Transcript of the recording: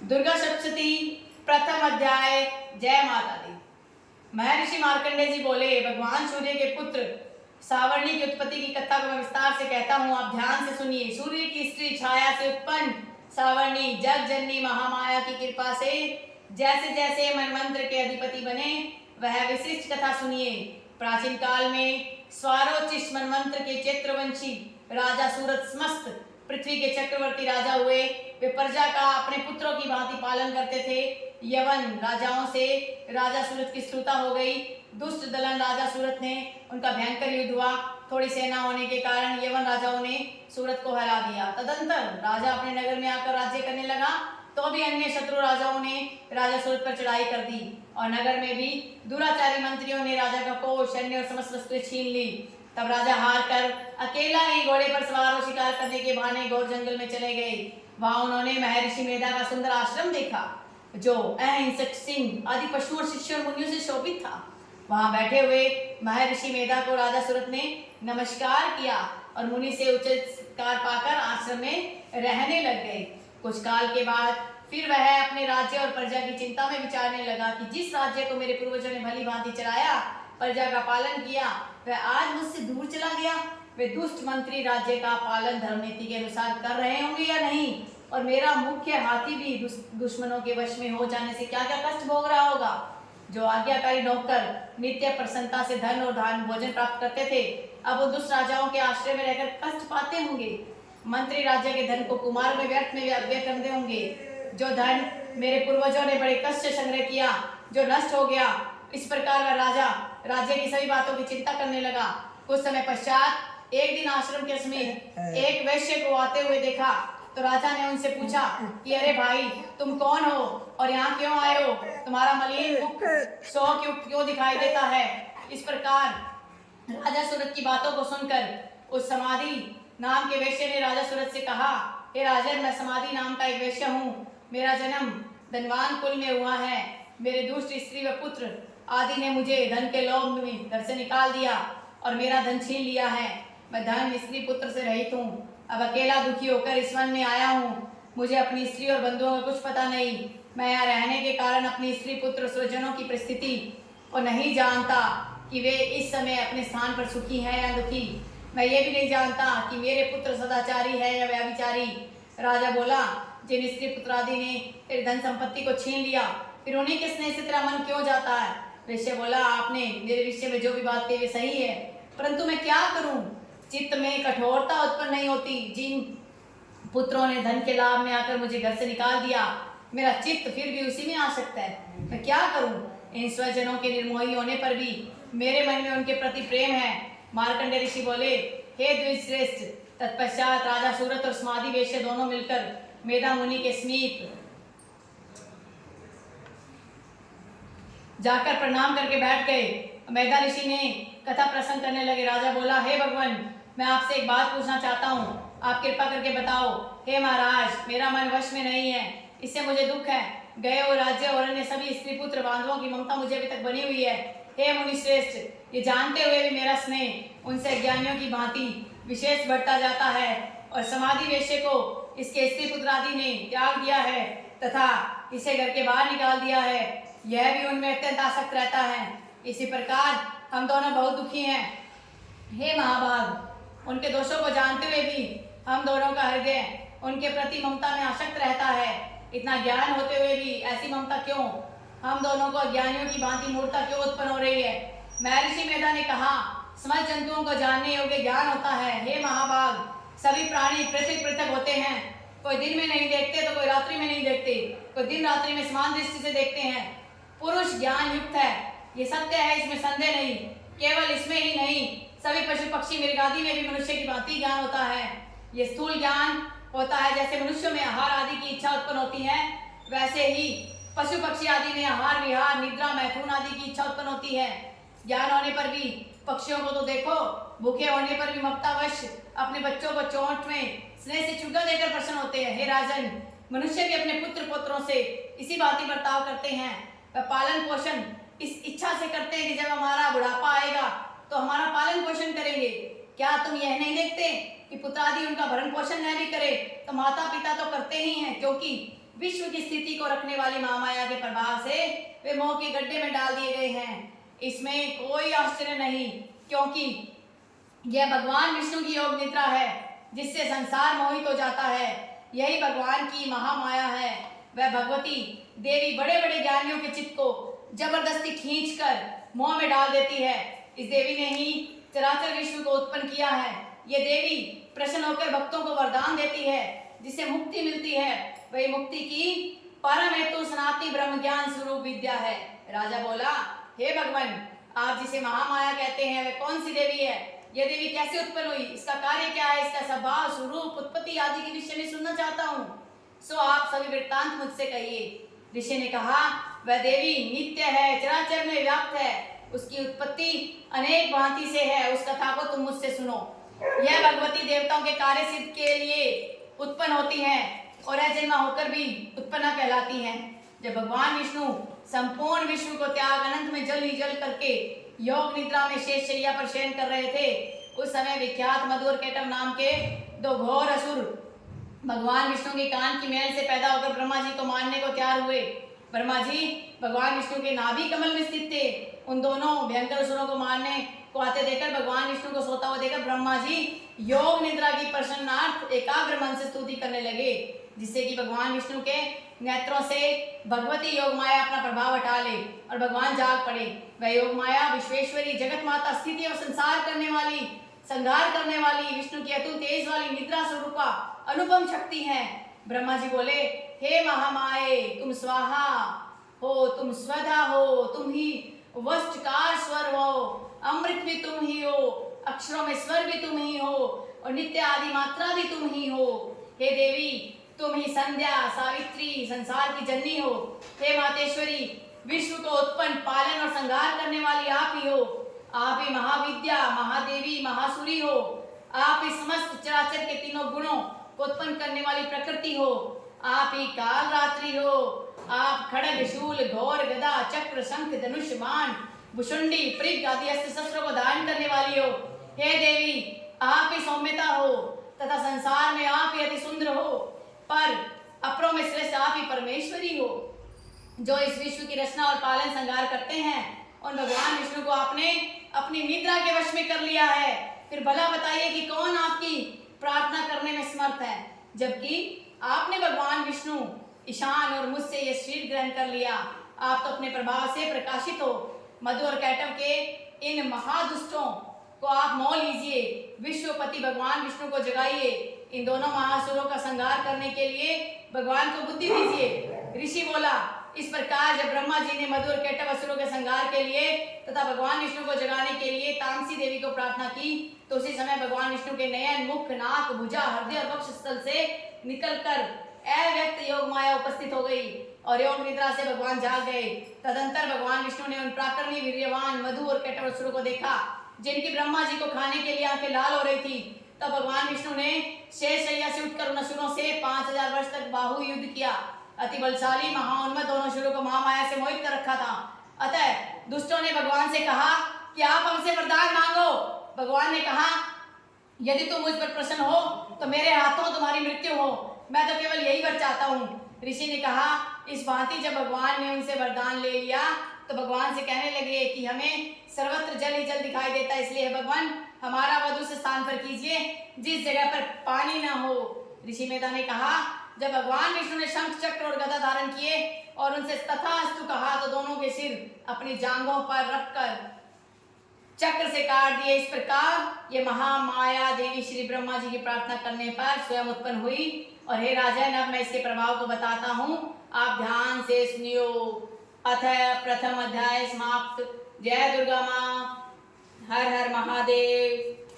दुर्गा सप्तशती प्रथम अध्याय। जय माता दी। महर्षि मार्कंडेय जी बोले, भगवान सूर्य के पुत्र सावर्णी की उत्पत्ति की कथा को मैं विस्तार से कहता हूँ, आप ध्यान से सुनिए। सूर्य की स्त्री छाया से उत्पन्न सावर्णी जग जननी महामाया की कृपा से जैसे जैसे मनमंत्र के अधिपति बने, वह विशिष्ट कथा सुनिए। प्राचीन काल में स्वारोचिष मनमंत्र के चैत्रवंशी राजा सूरत समस्त पृथ्वी के चक्रवर्ती राजा हुए। वे प्रजा का अपने पुत्रों की भांति पालन करते थे। यवन राजाओं से राजा सूरत की स्तुता हो गई। दुष्ट दलन राजा सूरत ने उनका भयंकर युद्ध हुआ। थोड़ी सेना होने के कारण यवन राजाओं ने सूरत को हरा दिया। तदंतर राजा अपने नगर में आकर राज्य करने लगा, तो भी अन्य शत्रु राजाओं ने राजा सूरत पर चढ़ाई कर दी और नगर में भी दुराचारी मंत्रियों ने राजा का कोष, सैन्य और समस्त वस्तुएं छीन ली। तब राजा हार कर अकेला ही घोड़े पर सवार हो शिकार करने के बहाने घोर जंगल में चले गए। वहां उन्होंने महर्षि मेधा का सुंदर आश्रम देखा, जो अहिंसक सिंह आदि पशु और शिष्य और मुनियों से शोभित था। वहां बैठे हुए महर्षि मेधा को राजा सूरत ने नमस्कार किया और मुनि से उचित सत्कार पाकर आश्रम में रहने लग गए। कुछ काल के बाद फिर वह अपने राज्य और प्रजा की चिंता में विचारने लगा कि जिस राज्य को मेरे पूर्वजों ने भली भांति चलाया, प्रजा का पालन किया, वह आज मुझसे दूर चला गया। वे दुष्ट मंत्री राज्य का पालन धर्म नीति के अनुसार कर रहे होंगे या नहीं, और मेरा मुख्य हाथी भी दुश्मनों के वश में हो जाने से क्या क्या कष्ट भोग रहा होगा। जो आज्ञाकारी नौकर नित्य प्रसन्नता से धन और धान भोजन प्राप्त करते थे, अब वो दुष्ट राजाओं के आश्रय में रहकर कष्ट पाते होंगे। मंत्री राज्य के धन को कुमार में व्यर्थ में व्यय करते होंगे। जो धन मेरे पूर्वजों ने बड़े कष्ट से संग्रह किया, जो नष्ट हो गया। इस प्रकार वह राजा राज्य की सभी बातों की चिंता करने लगा। कुछ समय पश्चात एक दिन आश्रम के समीप एक वैश्य को आते हुए देखा, तो राजा ने उनसे पूछा कि अरे भाई, तुम कौन हो और यहाँ क्यों आए हो? तुम्हारा मलिन मुख सौ क्यों दिखाई देता है? इस प्रकार राजा सूरत की बातों को सुनकर उस समाधि नाम के वैश्य ने राजा सूरत से कहा, हे राजन, मैं समाधि नाम का एक वैश्य हूँ। मेरा जन्म धनवान कुल में हुआ है। मेरे दुष्ट स्त्री व पुत्र आदि ने मुझे धन के लोभ में घर से निकाल दिया और मेरा धन छीन लिया है। मैं धन, स्त्री, पुत्र से रहित हूँ। अब अकेला दुखी होकर इस वन में आया हूँ। मुझे अपनी स्त्री और बंधुओं का कुछ पता नहीं। मैं यहाँ रहने के कारण अपनी स्त्री, पुत्र, स्वजनों की परिस्थिति को नहीं जानता कि वे इस समय अपने स्थान पर सुखी हैं या दुखी। मैं ये भी नहीं जानता कि मेरे पुत्र सदाचारी है या व्यभिचारी। राजा बोला, जिन स्त्री पुत्र आदि ने तेरी धन संपत्ति को छीन लिया, फिर उन्हीं के स्नेह से तेरा मन क्यों जाता है? वैश्य बोला, आपने मेरे विषय में जो भी बात कही वे सही है, परंतु मैं क्या करूं? चित्त में कठोरता उत्पन्न नहीं होती। जिन पुत्रों ने धन के लाभ में आकर मुझे घर से निकाल दिया, मेरा चित्त फिर भी उसी में आ सकता है। मैं क्या करूं? इन स्वजनों के निर्मोही होने पर भी मेरे मन में उनके प्रति प्रेम है। मार्कंडेय ऋषि बोले, हे द्विजश्रेष्ठ। तत्पश्चात राजा सूरत और समाधि वैश्य दोनों मिलकर मेधा मुनि के समीप जाकर प्रणाम करके बैठ गए। मेधा ऋषि ने कथा प्रसंग करने लगे। राजा बोला, हे भगवान, मैं आपसे एक बात पूछना चाहता हूँ, आप कृपा करके बताओ। हे महाराज, मेरा मन वश में नहीं है, इससे मुझे दुख है। गए और राज्य और अन्य सभी स्त्री पुत्र बांधवों की ममता मुझे अभी तक बनी हुई है। हे मुनि श्रेष्ठ, ये जानते हुए भी मेरा स्नेह उनसे अज्ञानियों की भांति विशेष बढ़ता जाता है, और समाधि वैश्य को इसके स्त्री पुत्र आदि ने त्याग दिया है तथा इसे घर के बाहर निकाल दिया है। यह भी उनमें अत्यंत आसक्त रहता है। इसी प्रकार हम दोनों बहुत दुखी हैं। हे महाभाग, उनके दोषों को जानते हुए भी हम दोनों का हृदय उनके प्रति ममता में आसक्त रहता है। इतना ज्ञान होते हुए भी ऐसी ममता क्यों? हम दोनों को अज्ञानियों की भांति मूर्खता क्यों उत्पन्न हो रही है? महर्षि मेधा ने कहा, समस्त जंतुओं को जानने योग्य ज्ञान होता है। हे महाभाग, सभी प्राणी पृथक पृथक होते हैं। कोई दिन में नहीं देखते तो कोई रात्रि में नहीं देखते, कोई दिन रात्रि में समान दृष्टि से देखते हैं। पुरुष ज्ञान युक्त है, ये सत्य है, इसमें संदेह नहीं। केवल इसमें ही नहीं, सभी पशु पक्षी मृग आदि में भी मनुष्य की भांति ज्ञान होता है। ये स्थूल ज्ञान होता है। जैसे मनुष्य में आहार आदि की इच्छा उत्पन्न होती है, वैसे ही पशु पक्षी आदि में आहार, विहार, निद्रा, मैथुन आदि की इच्छा उत्पन्न होती है। ज्ञान होने पर भी पक्षियों को तो देखो, भूखे होने पर भी ममतावश अपने बच्चों को चोंच में स्नेह से चुगा देकर प्रसन्न होते हैं। हे राजन, मनुष्य भी अपने पुत्र पुत्रों से इसी भांति बर्ताव करते हैं। वह पालन पोषण इस इच्छा से करते हैं कि जब हमारा बुढ़ापा आएगा तो हमारा पालन पोषण करेंगे। क्या तुम यह नहीं देखते कि पुत्र आदि उनका भरण पोषण न भी करे तो माता पिता तो करते ही हैं, क्योंकि विश्व की स्थिति को रखने वाली महामाया के प्रभाव से वे मोह के गड्ढे में डाल दिए गए हैं। इसमें कोई आश्चर्य नहीं, क्योंकि यह भगवान विष्णु की योग निद्रा है जिससे संसार मोहित हो जाता है। यही भगवान की महामाया है। वह भगवती देवी बड़े बड़े ज्ञानियों के चित्त को जबरदस्ती खींचकर मोह में डाल देती है। इस देवी ने ही चराचर विश्व को उत्पन्न किया है। ये देवी प्रसन्न होकर भक्तों को वरदान देती है जिससे मुक्ति मिलती है। वही मुक्ति की परम हेतु सनातनी ब्रह्म ज्ञान स्वरूप विद्या है। राजा बोला, हे भगवान, आप जिसे महामाया कहते हैं वह कौन सी देवी है? यह देवी कैसे उत्पन्न हुई? इसका कार्य क्या है? इसका स्वभाव, स्वरूप, उत्पत्ति आदि के विषय में सुनना चाहता हूँ। सो आप सभी वृत्तांत मुझसे कहिए। ऋषि ने कहा, वह देवी नित्य है, चराचर में व्याप्त है। उसकी उत्पत्ति अनेक भांति से है। उस कथा को तुम मुझसे सुनो। यह भगवती देवताओं के कार्य सिद्ध के लिए उत्पन्न होती हैं और अजन्मा होकर भी उत्पन्न कहलाती हैं। जब भगवान विष्णु संपूर्ण विश्व को त्याग अनंत में जल ही जल करके योग निद्रा में शेष शैया पर शयन कर रहे थे, उस समय विख्यात मधु और केटव नाम के दो घोर असुर भगवान विष्णु के कान की मैल से पैदा होकर ब्रह्मा जी को मारने को तैयार हुए। ब्रह्मा जी भगवान विष्णु के नाभि कमल में स्थित थे। उन दोनों भयंकर असुरों को मारने को आते देखकर भगवान विष्णु को सोता हुआ देखकर ब्रह्मा जी योग निद्रा की प्रसन्नार्थ एकाग्र मन से स्तुति करने लगे, जिससे कि भगवान विष्णु के नेत्रों से भगवती योग माया अपना प्रभाव हटा ले और भगवान जाग पड़े। वह योग माया विश्वेश्वरी, जगत माता, स्थिति और संसार करने वाली, संहार करने वाली, विष्णु की अतुल तेज वाली निद्रा स्वरूपा अनुपम शक्ति है। ब्रह्मा जी बोले, हे महामाये, तुम स्वाहा हो, तुम स्वधा हो, तुम ही वस्त्रकार स्वर हो, अमृत भी तुम ही हो, अक्षरों में स्वर भी तुम ही हो और नित्य आदि मात्रा भी तुम ही हो। हे देवी, तुम ही संध्या, सावित्री, संसार की जननी हो। हे मातेश्वरी, विश्व को उत्पन्न, पालन और संहार करने वाली आप ही हो। आप ही महाविद्या, महादेवी, महासुरी हो। आप ही समस्त चराचर के तीनों गुणों को उत्पन्न करने वाली प्रकृति हो। आप ही काल रात्रि हो। आप खड़ग, शूल, घोर, गदा, चक्र, शंख, धनुष, बाण, भुषुंडी, पृग आदि अस्त्र शस्त्रों को धारण करने वाली हो। हे देवी, आप ही सौम्यता हो तथा संसार में आप ही अति सुंदर हो, पर अपरों में श्रेष्ठ आप ही परमेश्वरी हो, जो इस विश्व की रचना और पालन संहार करते हैं। और भगवान विष्णु को आपने अपनी निद्रा के वश में कर लिया है। फिर भला बताइए कि कौन आपकी प्रार्थना करने में समर्थ है, जबकि आपने भगवान विष्णु ईशान और मुझसे यह शरीर ग्रहण कर लिया। आप तो अपने प्रभाव से प्रकाशित हो। मधु और कैटव के इन महादुष्टों को आप मोह लीजिए। विश्वपति भगवान विष्णु को जगाइए। इन दोनों महासुरों का संहार करने के लिए भगवान को बुद्धि दीजिए। ऋषि बोला, इस प्रकार जब ब्रह्मा जी ने मधु और कैटव असुरों के संहार के लिए तथा भगवान विष्णु को जगाने के लिए तामसी देवी को प्रार्थना की, तो उसी समय भगवान विष्णु के नयन, मुख, नाक, भुजा, हृदय और वक्ष स्थल से निकलकर अव्यक्त योग माया उपस्थित हो गई और योग निद्रा से भगवान जाग गए। तदंतर भगवान विष्णु ने उन पराक्रमी वीर्यवान मधु और कैटव असुरों को देखा, जिनकी ब्रह्मा जी को खाने के लिए आंखें लाल हो रही थी। तब भगवान विष्णु ने शेष शैया से उठकर उन असुरों से 5000 वर्ष तक बाहु युद्ध किया। अति बलशाली महाउन्मत्त दोनों असुरों को महामाया से मोहित कर रखा था। अतः दुष्टों ने भगवान से कहा कि आप हमसे वरदान मांगो। भगवान ने कहा, यदि तुम मुझ पर प्रसन्न हो तो मेरे हाथों तुम्हारी मृत्यु हो। मैं तो केवल यही वर चाहता हूँ। ऋषि ने कहा, इस भांति जब भगवान ने उनसे वरदान ले लिया तो भगवान से कहने लगे कि हमें सर्वत्र जल ही जल दिखाई देता है, इसलिए भगवान हमारा वध उस स्थान पर कीजिए जिस जगह पर पानी ना हो। ऋषि मेधा ने कहा, जब भगवान विष्णु ने शंख, चक्र और गदा धारण किए और उनसे तथास्तु कहा तो दोनों के सिर अपनी जांघों पर रखकर चक्र से काट दिए। इस प्रकार ये महामाया देवी श्री ब्रह्मा जी की प्रार्थना करने पर स्वयं उत्पन्न हुई। और हे राजन, अब मैं इसके प्रभाव को बताता हूँ, आप ध्यान से सुनियो। अथ प्रथम अध्याय समाप्त। जय दुर्गा माँ। हर हर महादेव।